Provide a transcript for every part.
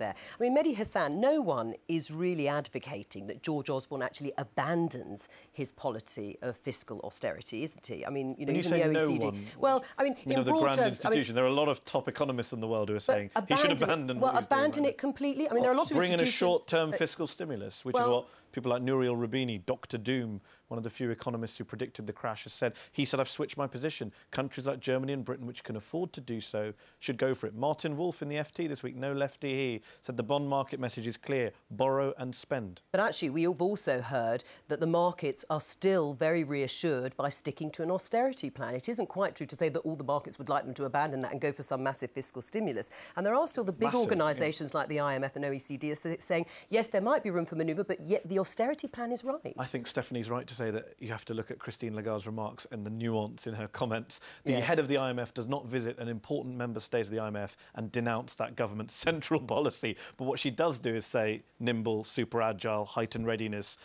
there. I mean, Mehdi Hasan, no one is really advocating that George Osborne actually abandons his policy of fiscal austerity, isn't he? I mean, you know, even the OECD. No one, well, I mean, in of the broad grand terms, institution, there are a lot of top economists in the world who are saying he should abandon what he's doing. Well, abandon it completely. I mean, there are a lot of bring in a institutions short-term fiscal stimulus, which is what people like Nouriel Roubini, Dr. Doom, one of the few economists who predicted the crash, has said. He said, I've switched my position. Countries like Germany and Britain, which can afford to do so, should go for it. Martin Wolf in the FT this week, no lefty he, said the bond market message is clear: borrow and spend. But actually, we have also heard that the markets are still very reassured by sticking to an austerity plan. It isn't quite true to say that all the markets would like them to abandon that and go for some massive fiscal stimulus. And there are still the big organisations like the IMF and OECD are saying, yes, there might be room for manoeuvre, but yet the austerity plan is right. I think Stephanie's right to say that you have to look at Christine Lagarde's remarks and the nuance in her comments. The head of the IMF does not visit an important member state of the IMF and denounce that government's central policy. But what she does do is say nimble, super agile, heightened readiness.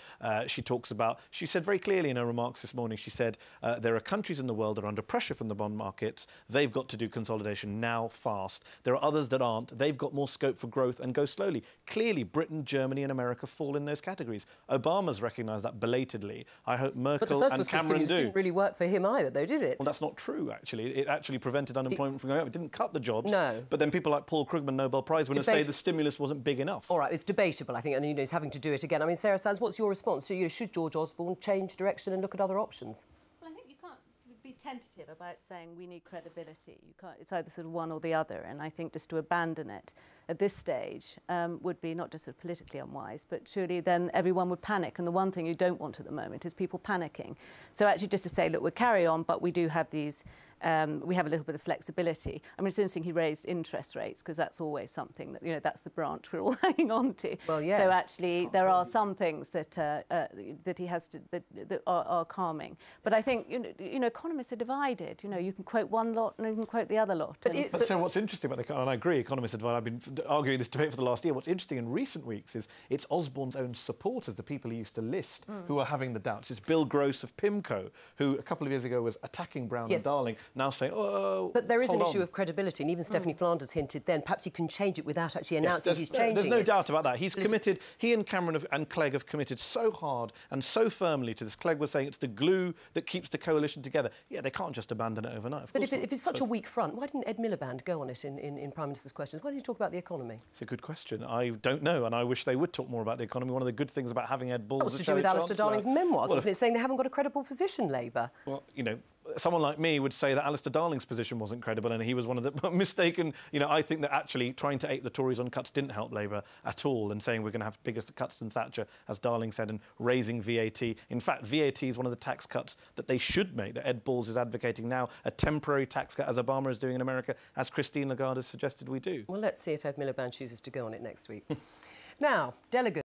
She said very clearly in her remarks this morning, she said there are countries in the world that are under pressure from the bond markets. They've got to do consolidation now, fast. There are others that aren't. They've got more scope for growth and go slowly. Clearly, Britain, Germany and America fall in those categories. Obama's recognised that belatedly. I hope Merkel and Cameron do. Didn't really work for him either, though, did it? Well, that's not true, actually. It actually prevented unemployment from going up. It didn't cut the jobs. No. But then people like Paul Krugman, Nobel Prize winners, say the stimulus wasn't big enough. All right, it's debatable, I think, and, you know, he's having to do it again. I mean, Sarah Sands, what's your response? Should George Osborne change direction and look at other options? Well, I think you can't be tentative about saying we need credibility. You can't. It's either sort of one or the other, and I think just to abandon it at this stage would be not just sort of politically unwise, but surely then everyone would panic. And the one thing you don't want at the moment is people panicking. So actually just to say, look, we'll carry on, but we do have these, we have a little bit of flexibility. I mean, it's interesting he raised interest rates, because that's always something that, you know, that's the branch we're all hanging on to. Well, yeah. So actually there are some things that that he has to, that are calming. But I think, you know, economists are divided. You know, you can quote one lot and you can quote the other lot. But so what's interesting about and I agree, economists are divided. I've been arguing this debate for the last year. What's interesting in recent weeks is it's Osborne's own supporters, the people he used to list, who are having the doubts. It's Bill Gross of PIMCO, who a couple of years ago was attacking Brown and Darling, now saying, oh, but there is an issue of credibility, and even Stephanie Flanders hinted then perhaps he can change it without actually announcing he's changing There's no doubt about that. He's committed, he and Cameron and Clegg have committed so hard and so firmly to this. Clegg was saying it's the glue that keeps the coalition together. Yeah, they can't just abandon it overnight. But if it's such a weak front, why didn't Ed Miliband go on it in Prime Minister's questions? Why didn't he talk about the economy? It's a good question. I don't know, and I wish they would talk more about the economy. One of the good things about having Ed Balls... That was to do with Alistair Darling's memoirs, wasn't it, saying they haven't got a credible position, Labour? Well, you know, someone like me would say that Alistair Darling's position wasn't credible and he was one of the mistaken... You know, I think that actually trying to ape the Tories on cuts didn't help Labour at all, and saying we're going to have bigger cuts than Thatcher, as Darling said, and raising VAT. In fact, VAT is one of the tax cuts that they should make, that Ed Balls is advocating now, a temporary tax cut, as Obama is doing in America, as Christine Lagarde has suggested we do. Well, let's see if Ed Miliband chooses to go on it next week. Now, delegates...